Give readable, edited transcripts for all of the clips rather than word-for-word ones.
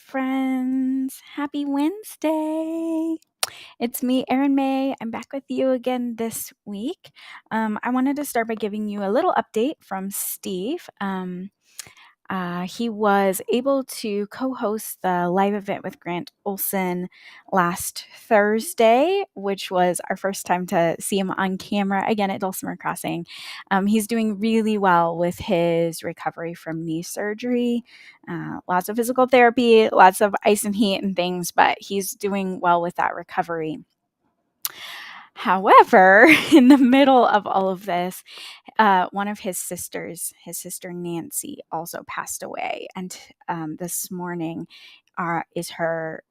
friends. Happy Wednesday. It's me, Erin May. I'm back with you again this week. I wanted to start by giving you a little update from Steve. He was able to co-host the live event with Grant Olson last Thursday, which was our first time to see him on camera again at Dulcimer Crossing. He's doing really well with his recovery from knee surgery. Lots of physical therapy, lots of ice and heat and things, but he's doing well with that recovery. However, in the middle of all of this, one of his sisters, his sister Nancy, also passed away. And this morning is her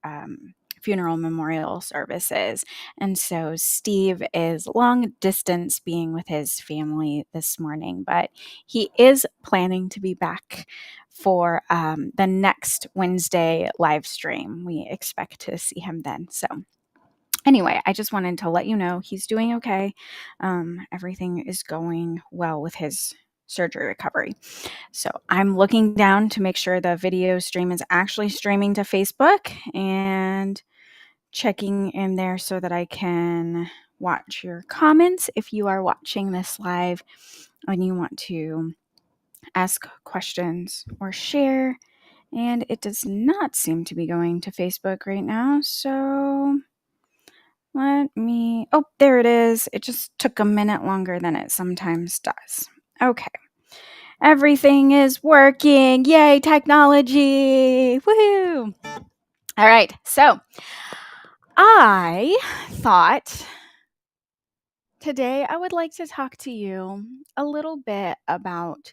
funeral memorial services. And so Steve is long distance being with his family this morning, but he is planning to be back for the next Wednesday live stream. We expect to see him then. So anyway, I just wanted to let you know he's doing okay. Everything is going well with his surgery recovery. So I'm looking down to make sure the video stream is actually streaming to Facebook and checking in there so that I can watch your comments if you are watching this live and you want to ask questions or share. And it does not seem to be going to Facebook right now, so oh, there it is. It just took a minute longer than it sometimes does. Okay. Everything is working. Yay, technology. Woohoo. All right. So I thought today I would like to talk to you a little bit about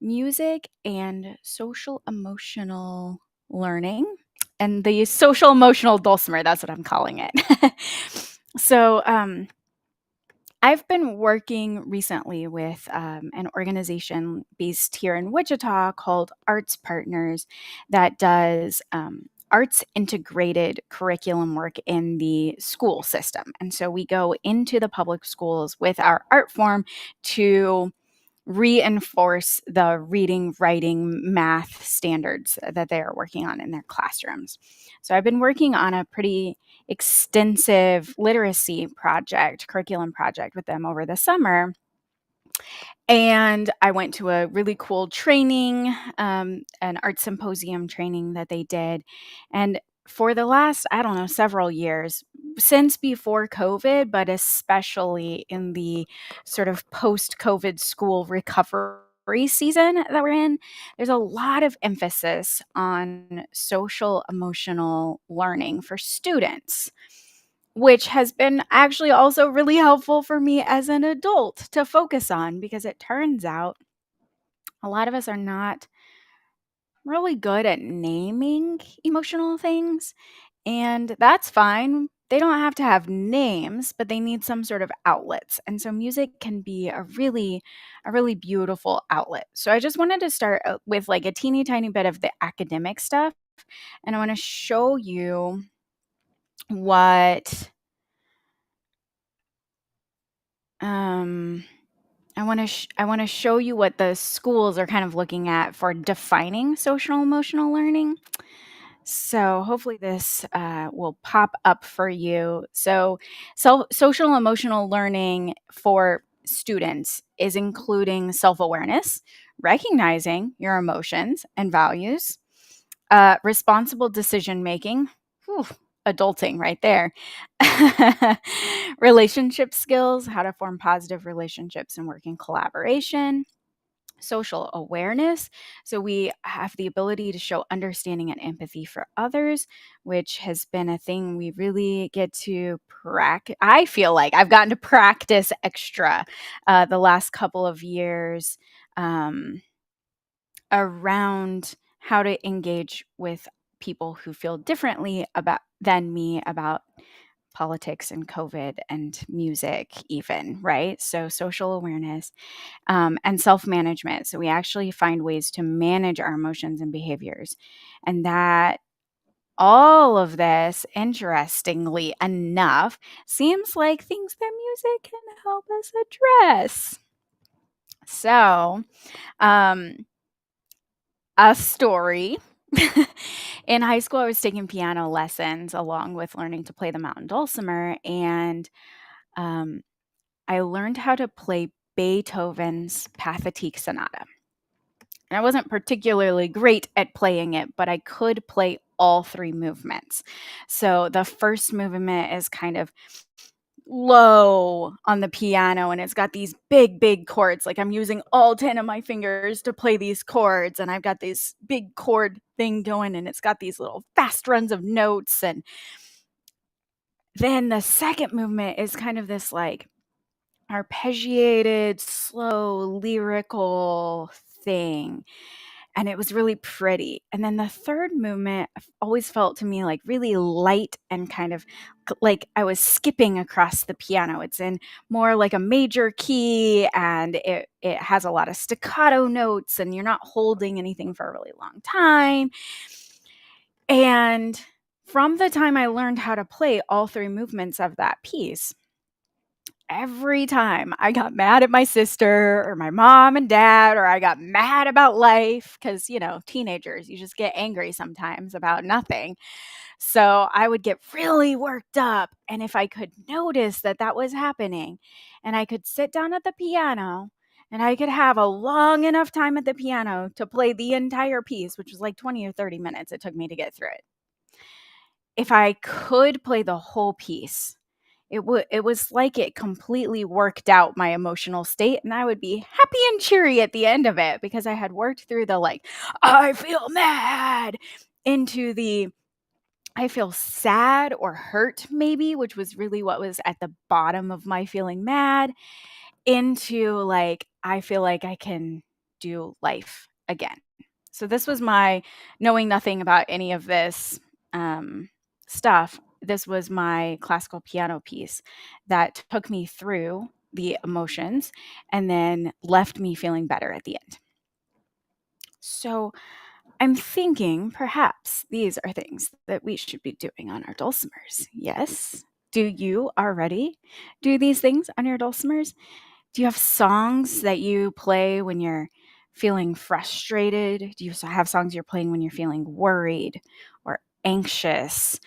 music and social emotional learning and the social emotional dulcimer. That's what I'm calling it. So, I've been working recently with an organization based here in Wichita called Arts Partners that does arts integrated curriculum work in the school system. And so we go into the public schools with our art form to reinforce the reading, writing, math standards that they are working on in their classrooms. So I've been working on a pretty extensive literacy project, curriculum project with them over the summer. And I went to a really cool training, an art symposium training that they did. And for the last, I don't know, several years, since before COVID, but especially in the sort of post-COVID school recovery season that we're in, there's a lot of emphasis on social emotional learning for students, which has been actually also really helpful for me as an adult to focus on, because it turns out a lot of us are not really good at naming emotional things, and that's fine. They don't have to have names, but they need some sort of outlets. And so music can be a really beautiful outlet. So I just wanted to start with like a teeny tiny bit of the academic stuff, and I want to show you what I want to show you what the schools are kind of looking at for defining social emotional learning. So hopefully this will pop up for you. So social emotional learning for students is including self-awareness, recognizing your emotions and values, responsible decision making. Adulting right there. Relationship skills, how to form positive relationships and work in collaboration. Social awareness. So we have the ability to show understanding and empathy for others, which has been a thing we really get to practice. I feel like I've gotten to practice extra the last couple of years around how to engage with people who feel differently than me about politics and COVID and music even, right? So social awareness and self-management. So we actually find ways to manage our emotions and behaviors. And that all of this, interestingly enough, seems like things that music can help us address. So, a story In high school, I was taking piano lessons along with learning to play the mountain dulcimer, and um, I learned how to play Beethoven's Pathetique Sonata. And I wasn't particularly great at playing it, but I could play all three movements. So the first movement is kind of low on the piano, and it's got these big chords. Like I'm using all 10 of my fingers to play these chords, and I've got this big chord thing going, and it's got these little fast runs of notes. And then the second movement is kind of this like arpeggiated, slow, lyrical thing. And it was really pretty. And then the third movement always felt to me like really light and kind of like I was skipping across the piano. It's in more like a major key, and it has a lot of staccato notes, and you're not holding anything for a really long time. And from the time I learned how to play all three movements of that piece, every time I got mad at my sister or my mom and dad, or I got mad about life, because, teenagers, you just get angry sometimes about nothing. So I would get really worked up. And if I could notice that that was happening, and I could sit down at the piano and I could have a long enough time at the piano to play the entire piece, which was like 20 or 30 minutes it took me to get through it. If I could play the whole piece, it was like it completely worked out my emotional state, and I would be happy and cheery at the end of it because I had worked through the like, I feel mad, into the I feel sad or hurt maybe, which was really what was at the bottom of my feeling mad, into like, I feel like I can do life again. So this was my knowing nothing about any of this stuff. This was my classical piano piece that took me through the emotions and then left me feeling better at the end. So I'm thinking perhaps these are things that we should be doing on our dulcimers. Yes? Do you already do these things on your dulcimers? Do you have songs that you play when you're feeling frustrated? Do you have songs you're playing when you're feeling worried or anxious?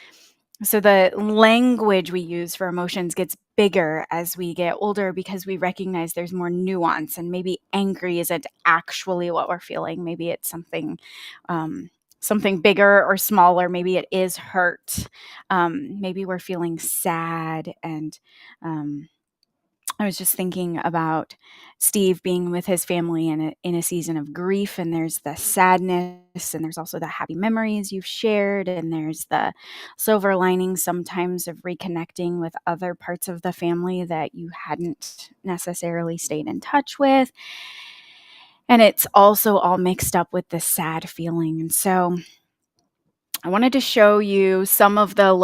So the language we use for emotions gets bigger as we get older because we recognize there's more nuance, and maybe angry isn't actually what we're feeling. Maybe it's something bigger or smaller. Maybe it is hurt. Maybe we're feeling sad, and I was just thinking about Steve being with his family in a season of grief, and there's the sadness, and there's also the happy memories you've shared, and there's the silver lining sometimes of reconnecting with other parts of the family that you hadn't necessarily stayed in touch with. And it's also all mixed up with the sad feeling. And so I wanted to show you some of the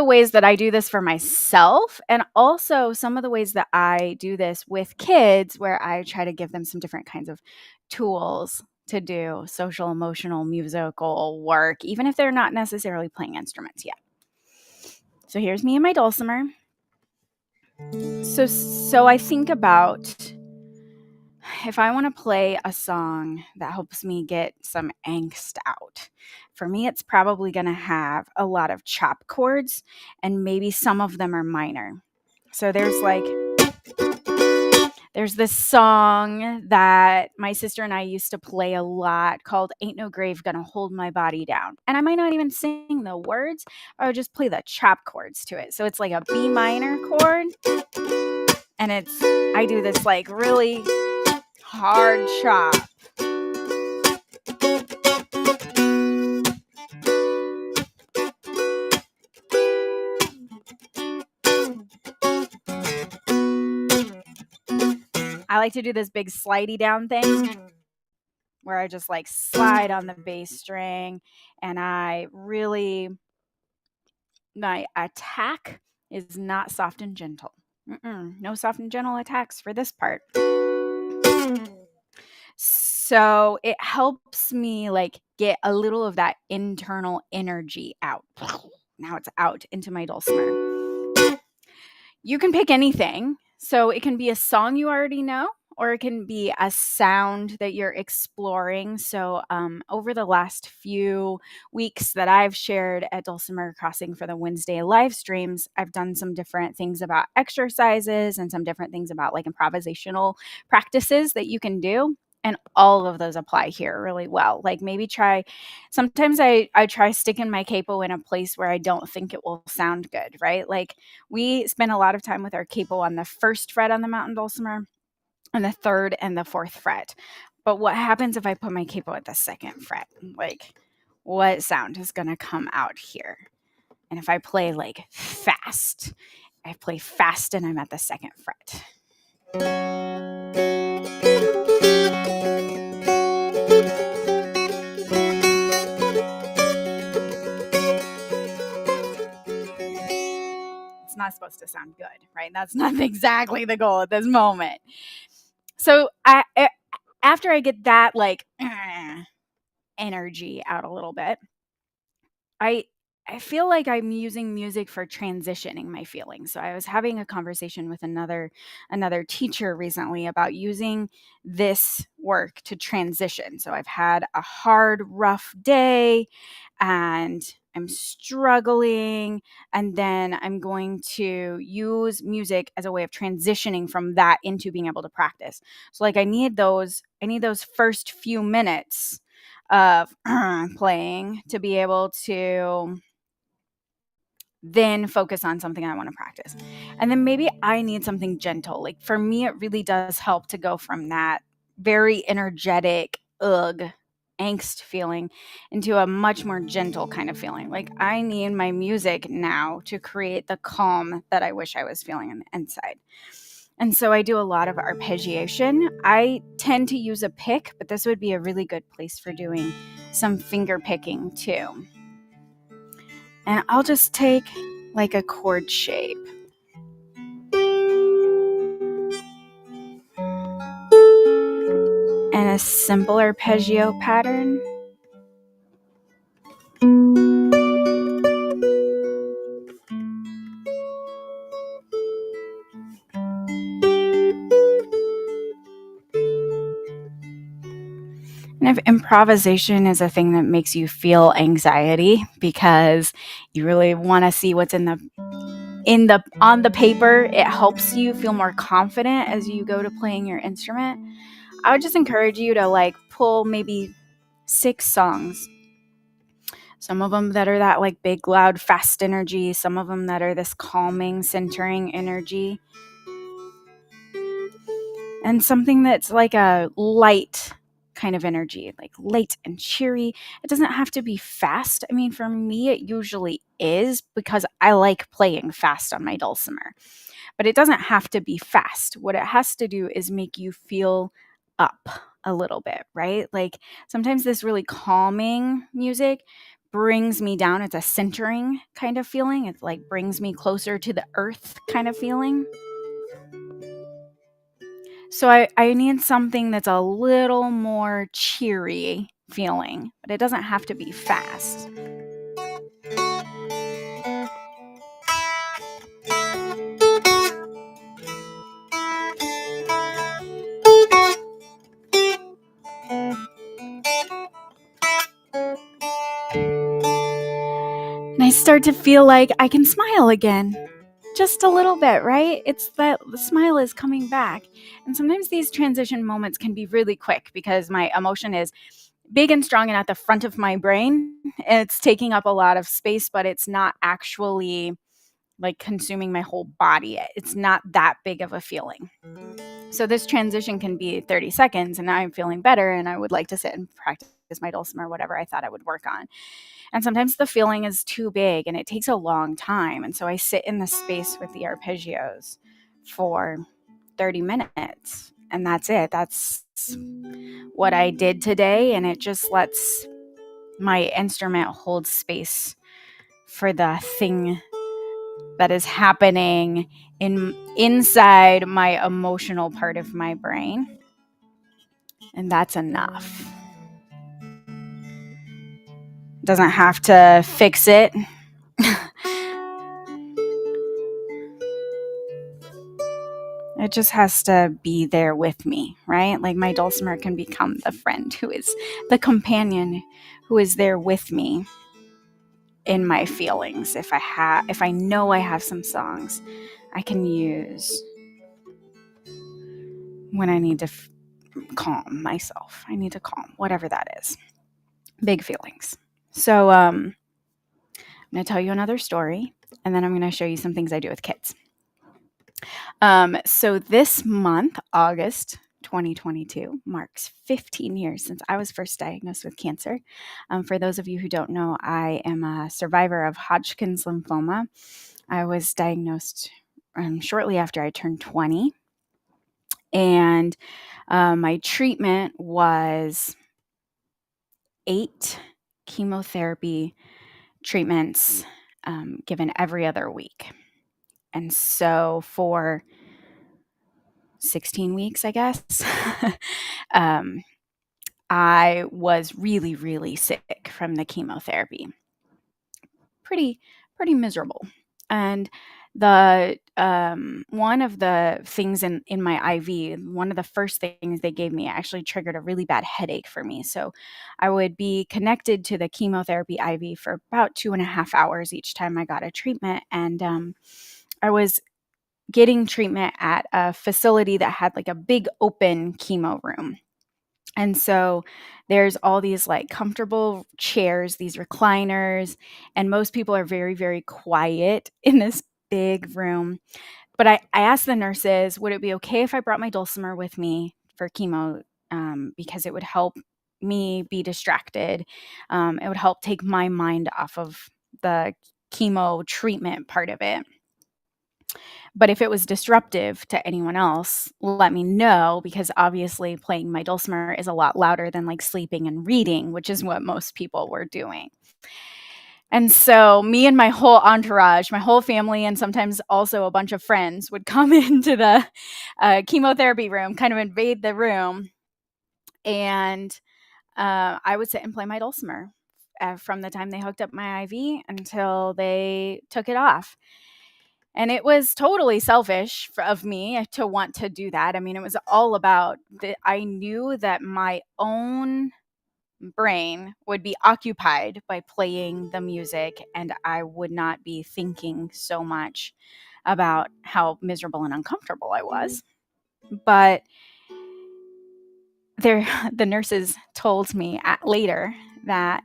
ways that I do this for myself, and also some of the ways that I do this with kids, where I try to give them some different kinds of tools to do social, emotional, musical work, even if they're not necessarily playing instruments yet. So here's me and my dulcimer. So I think about, if I want to play a song that helps me get some angst out, for me, it's probably going to have a lot of chop chords, and maybe some of them are minor. So there's this song that my sister and I used to play a lot called Ain't No Grave Gonna Hold My Body Down. And I might not even sing the words, or I'll just play the chop chords to it. So it's like a B minor chord, and I do this like really hard chop. I like to do this big slidey down thing where I just like slide on the bass string, and my attack is not soft and gentle. No soft and gentle attacks for this part. So it helps me like get a little of that internal energy out. Now it's out into my dulcimer. You can pick anything. So it can be a song you already know, or it can be a sound that you're exploring. So, over the last few weeks that I've shared at Dulcimer Crossing for the Wednesday live streams, I've done some different things about exercises and some different things about like improvisational practices that you can do. And all of those apply here really well. Like maybe sometimes I try sticking my capo in a place where I don't think it will sound good, right? Like we spend a lot of time with our capo on the first fret on the mountain dulcimer and the third and the fourth fret. But what happens if I put my capo at the second fret? Like, what sound is going to come out here? And if I play like fast, I play fast and I'm at the second fret. It's not supposed to sound good, right? That's not exactly the goal at this moment. So after I get that like energy out a little bit, I feel like I'm using music for transitioning my feelings. So I was having a conversation with another teacher recently about using this work to transition. So I've had a hard, rough day and I'm struggling, and then I'm going to use music as a way of transitioning from that into being able to practice. So like I need those first few minutes of playing to be able to then focus on something I want to practice. And then maybe I need something gentle. Like for me, it really does help to go from that very energetic, angst feeling into a much more gentle kind of feeling. Like I need my music now to create the calm that I wish I was feeling inside. And so I do a lot of arpeggiation. I tend to use a pick, but this would be a really good place for doing some finger picking too. And I'll just take like a chord shape. And a simple arpeggio pattern. And if improvisation is a thing that makes you feel anxiety because you really want to see what's on the paper, it helps you feel more confident as you go to playing your instrument. I would just encourage you to like pull maybe 6 songs. Some of them that are that like big, loud, fast energy. Some of them that are this calming, centering energy. And something that's like a light kind of energy, like light and cheery. It doesn't have to be fast. I mean, for me, it usually is because I like playing fast on my dulcimer. But it doesn't have to be fast. What it has to do is make you feel up a little bit, right? Like sometimes this really calming music brings me down. It's a centering kind of feeling. It like brings me closer to the earth kind of feeling. So I need something that's a little more cheery feeling, but it doesn't have to be fast. And I start to feel like I can smile again. Just a little bit, right? It's that the smile is coming back. And sometimes these transition moments can be really quick because my emotion is big and strong and at the front of my brain. It's taking up a lot of space, but it's not actually like consuming my whole body. It's not that big of a feeling. So this transition can be 30 seconds and now I'm feeling better and I would like to sit and practice my dulcimer, whatever I thought I would work on. And sometimes the feeling is too big and it takes a long time. And so I sit in the space with the arpeggios for 30 minutes. And that's it. That's what I did today. And it just lets my instrument hold space for the thing that is happening inside my emotional part of my brain. And that's enough. Doesn't have to fix it. It just has to be there with me, right? Like my dulcimer can become the friend who is the companion who is there with me in my feelings. If I know I have some songs I can use when I need to calm myself. I need to calm, whatever that is. Big feelings. So I'm going to tell you another story, and then I'm going to show you some things I do with kids. So this month, August 2022, marks 15 years since I was first diagnosed with cancer. For those of you who don't know, I am a survivor of Hodgkin's lymphoma. I was diagnosed shortly after I turned 20. And my treatment was 8 chemotherapy treatments given every other week. And so for 16 weeks, I guess, I was really, really sick from the chemotherapy. Pretty miserable. And the one of the things in my IV, one of the first things they gave me actually triggered a really bad headache for me. So I would be connected to the chemotherapy IV for about 2.5 hours each time I got a treatment. And I was getting treatment at a facility that had like a big open chemo room. And so there's all these like comfortable chairs, these recliners, and most people are very, very quiet in this big room. But I asked the nurses, would it be okay if I brought my dulcimer with me for chemo? Because it would help me be distracted. It would help take my mind off of the chemo treatment part of it. But if it was disruptive to anyone else, let me know, because obviously playing my dulcimer is a lot louder than like sleeping and reading, which is what most people were doing. And so me and my whole entourage, my whole family, and sometimes also a bunch of friends would come into the chemotherapy room, kind of invade the room. And I would sit and play my dulcimer from the time they hooked up my IV until they took it off. And it was totally selfish of me to want to do that. I mean, it was all about that. I knew that my own brain would be occupied by playing the music, and I would not be thinking so much about how miserable and uncomfortable I was. But the nurses told me later that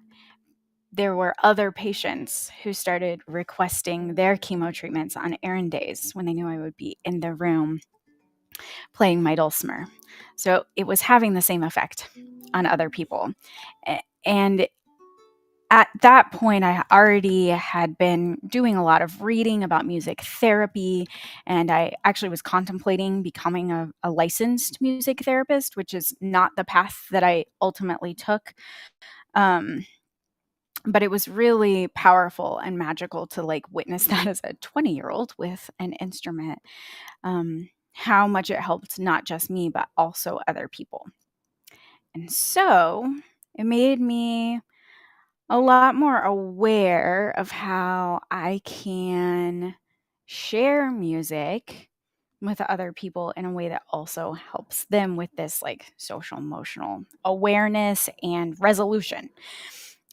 there were other patients who started requesting their chemo treatments on errand days when they knew I would be in the room playing my dulcimer. So it was having the same effect on other people. And at that point, I already had been doing a lot of reading about music therapy, and I actually was contemplating becoming a licensed music therapist, which is not the path that I ultimately took. But it was really powerful and magical to like witness that as a 20-year-old with an instrument, how much it helped not just me, but also other people. And so it made me a lot more aware of how I can share music with other people in a way that also helps them with this like social emotional awareness and resolution.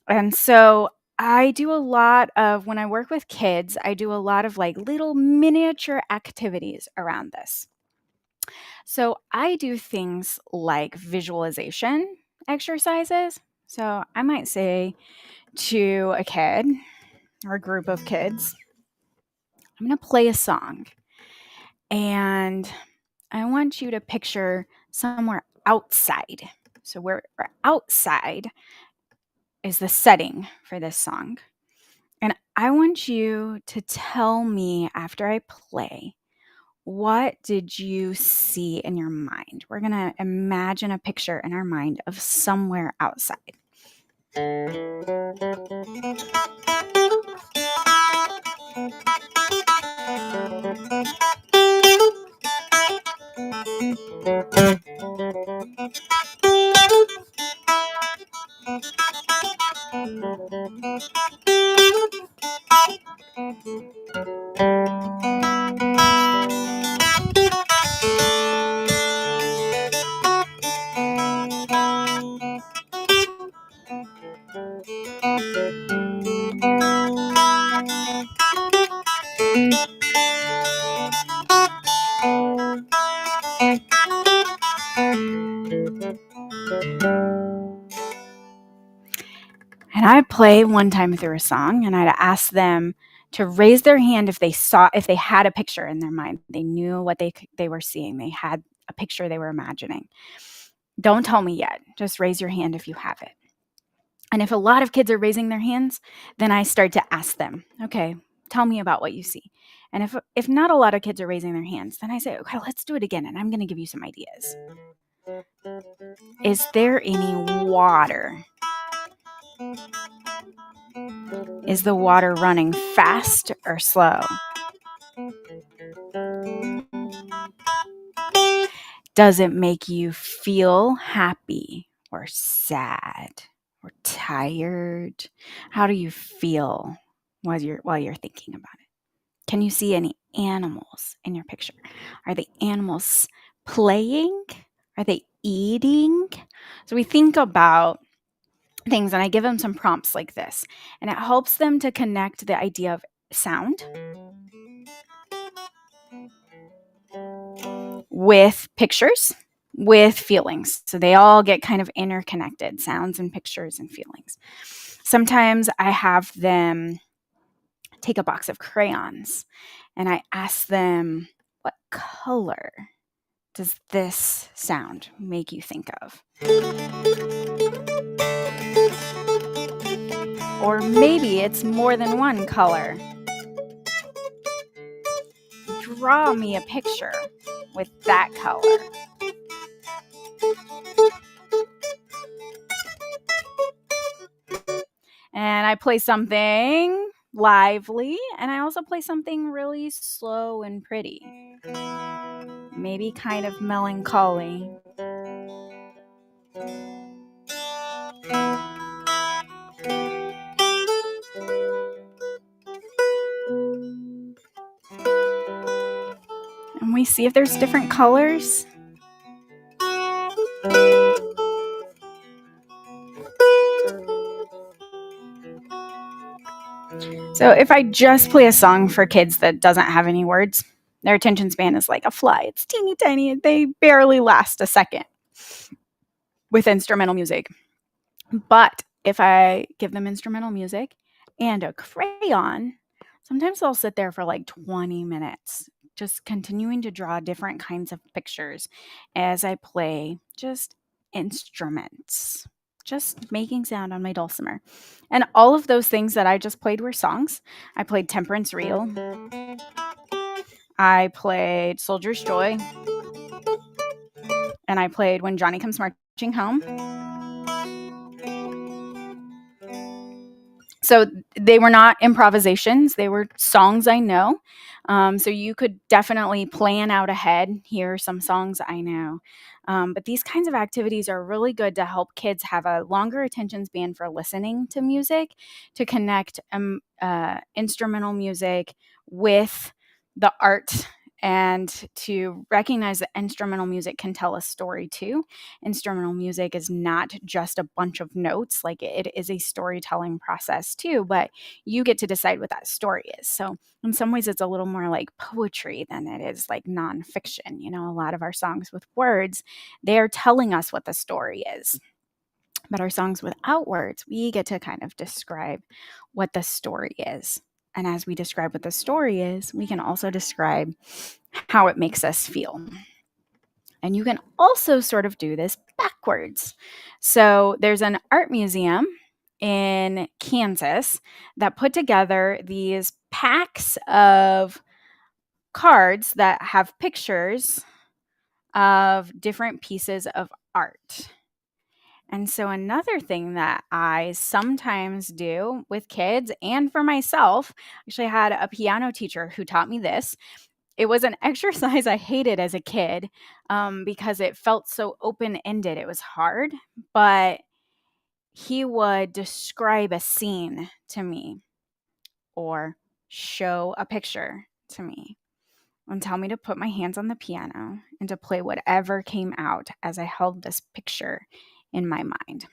And so I do a lot of, when I work with kids, I do a lot of like little miniature activities around this. So I do things like visualization exercises. So I might say to a kid or a group of kids, I'm going to play a song, and I want you to picture somewhere outside. So where outside is the setting for this song. And I want you to tell me after I play, what did you see in your mind? We're going to imagine a picture in our mind of somewhere outside. And I'd play one time through a song, and I'd ask them to raise their hand if they had a picture in their mind. They knew what they were seeing. They had a picture they were imagining. Don't tell me yet. Just raise your hand if you have it. And if a lot of kids are raising their hands, then I start to ask them, okay, tell me about what you see. And if not a lot of kids are raising their hands, then I say, okay, let's do it again. And I'm going to give you some ideas. Is there any water? Is the water running fast or slow? Does it make you feel happy or sad or tired? How do you feel while you're thinking about it? Can you see any animals in your picture? Are the animals playing? Are they eating? So we think about things, and I give them some prompts like this, and it helps them to connect the idea of sound with pictures, with feelings. So they all get kind of interconnected, sounds and pictures and feelings. Sometimes I have them take a box of crayons and I ask them, what color does this sound make you think of? Or maybe it's more than one color. Draw me a picture with that color. And I play something lively, and I also play something really slow and pretty. Maybe kind of melancholy. And we see if there's different colors. So if I just play a song for kids that doesn't have any words, their attention span is like a fly. It's teeny tiny. They barely last a second with instrumental music. But if I give them instrumental music and a crayon, sometimes they'll sit there for like 20 minutes, just continuing to draw different kinds of pictures as I play just instruments, just making sound on my dulcimer. And all of those things that I just played were songs. I played Temperance Reel. I played Soldier's Joy. And I played When Johnny Comes Marching Home. So they were not improvisations. They were songs I know. So you could definitely plan out ahead. Here are some songs I know. But these kinds of activities are really good to help kids have a longer attention span for listening to music, to connect instrumental music with the art, and to recognize that instrumental music can tell a story too. Instrumental music is not just a bunch of notes, like it is a storytelling process too, but you get to decide what that story is. So in some ways, it's a little more like poetry than it is like nonfiction. You know, a lot of our songs with words, they're telling us what the story is. But our songs without words, we get to kind of describe what the story is. And as we describe what the story is, we can also describe how it makes us feel. And you can also sort of do this backwards. So there's an art museum in Kansas that put together these packs of cards that have pictures of different pieces of art. And so another thing that I sometimes do with kids and for myself, actually I had a piano teacher who taught me this. It was an exercise I hated as a kid because it felt so open-ended. It was hard, but he would describe a scene to me or show a picture to me and tell me to put my hands on the piano and to play whatever came out as I held this picture in my mind.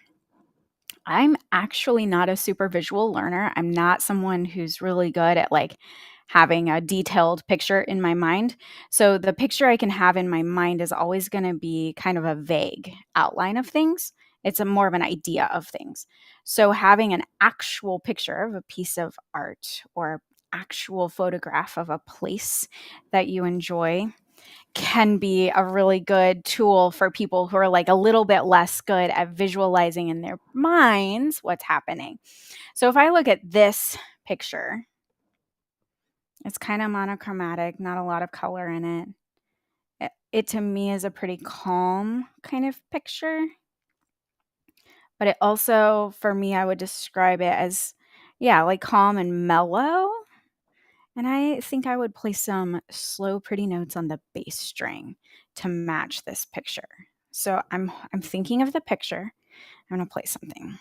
I'm actually not a super visual learner. I'm not someone who's really good at like having a detailed picture in my mind. So the picture I can have in my mind is always going to be kind of a vague outline of things. It's more of an idea of things. So having an actual picture of a piece of art or actual photograph of a place that you enjoy can be a really good tool for people who are like a little bit less good at visualizing in their minds what's happening. So if I look at this picture, it's kind of monochromatic, not a lot of color in it. It to me is a pretty calm kind of picture. But it also, for me, I would describe it as, yeah, like calm and mellow. And I think I would play some slow, pretty notes on the bass string to match this picture. So I'm thinking of the picture. I'm going to play something.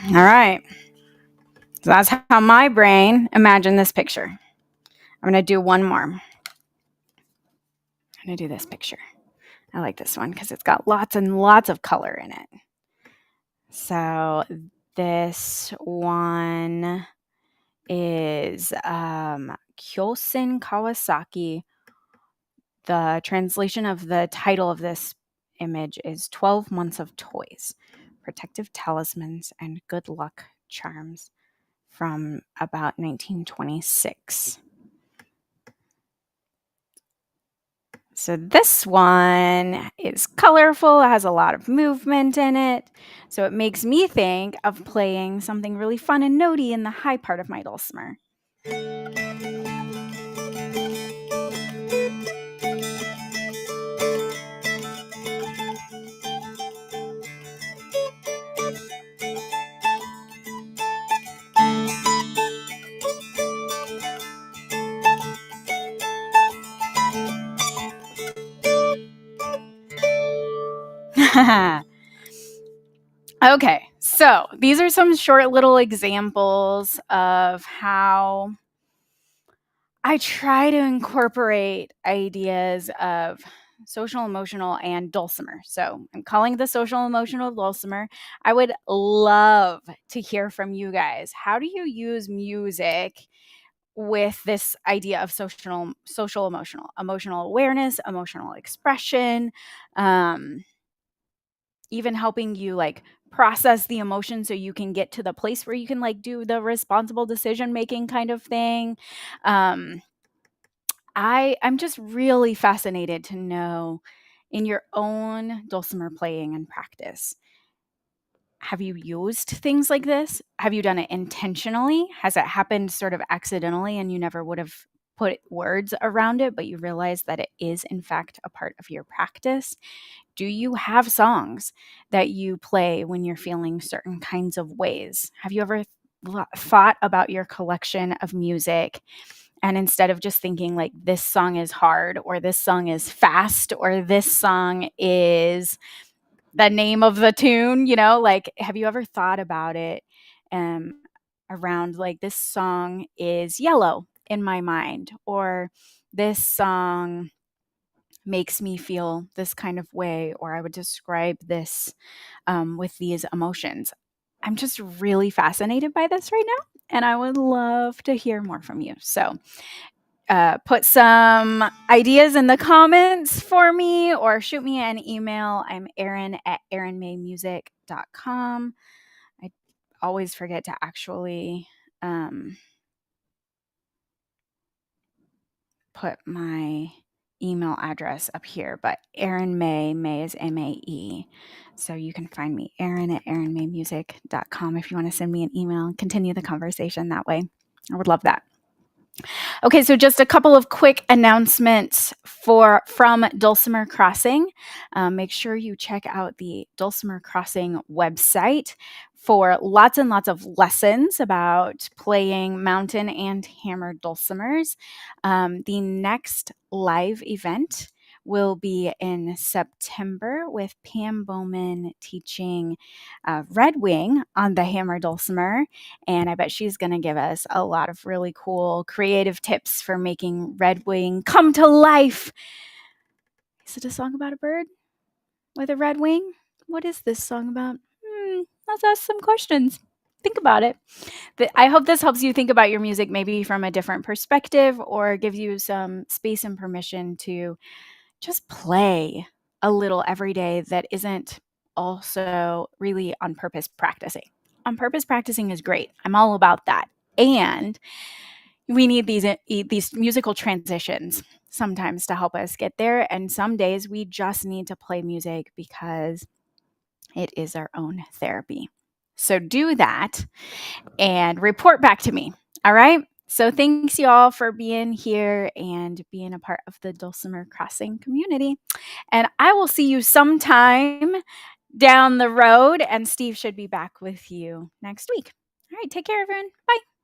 All right. So that's how my brain imagined this picture. I'm going to do one more. I'm going to do this picture. I like this one because it's got lots and lots of color in it. So this one is Kyosen Kawasaki. The translation of the title of this image is 12 Months of Toys, Protective Talismans and Good Luck Charms from about 1926. So this one is colorful, it has a lot of movement in it. So it makes me think of playing something really fun and notey in the high part of my dulcimer. Okay, so these are some short little examples of how I try to incorporate ideas of social emotional and dulcimer. So I'm calling the social emotional dulcimer. I would love to hear from you guys. How do you use music with this idea of social emotional awareness, emotional expression, even helping you like process the emotion so you can get to the place where you can like do the responsible decision making kind of thing. I'm just really fascinated to know in your own dulcimer playing and practice, have you used things like this? Have you done it intentionally? Has it happened sort of accidentally and you never would have put words around it, but you realize that it is in fact a part of your practice? Do you have songs that you play when you're feeling certain kinds of ways? Have you ever thought about your collection of music and instead of just thinking like this song is hard or this song is fast or this song is the name of the tune, like have you ever thought about it around like this song is yellow in my mind or this song makes me feel this kind of way, or I would describe this with these emotions. I'm just really fascinated by this right now, and I would love to hear more from you. So put some ideas in the comments for me or shoot me an email. I'm Erin at erinmaymusic.com. I always forget to actually put my email address up here, but Erin May is M-A-E. So you can find me, Erin at erinmaymusic.com if you want to send me an email and continue the conversation that way. I would love that. Okay, so just a couple of quick announcements from Dulcimer Crossing. Make sure you check out the Dulcimer Crossing website for lots and lots of lessons about playing mountain and hammered dulcimers. The next live event will be in September with Pam Bowman teaching Red Wing on the hammer dulcimer. And I bet she's going to give us a lot of really cool creative tips for making Red Wing come to life. Is it a song about a bird with a red wing? What is this song about? Let's ask some questions. Think about it. I hope this helps you think about your music maybe from a different perspective, or gives you some space and permission to just play a little every day that isn't also really on purpose practicing. On purpose practicing is great. I'm all about that. And we need these musical transitions sometimes to help us get there. And some days we just need to play music because it is our own therapy. So do that and report back to me. All right. So thanks y'all for being here and being a part of the Dulcimer Crossing community. And I will see you sometime down the road, and Steve should be back with you next week. All right. Take care, everyone. Bye.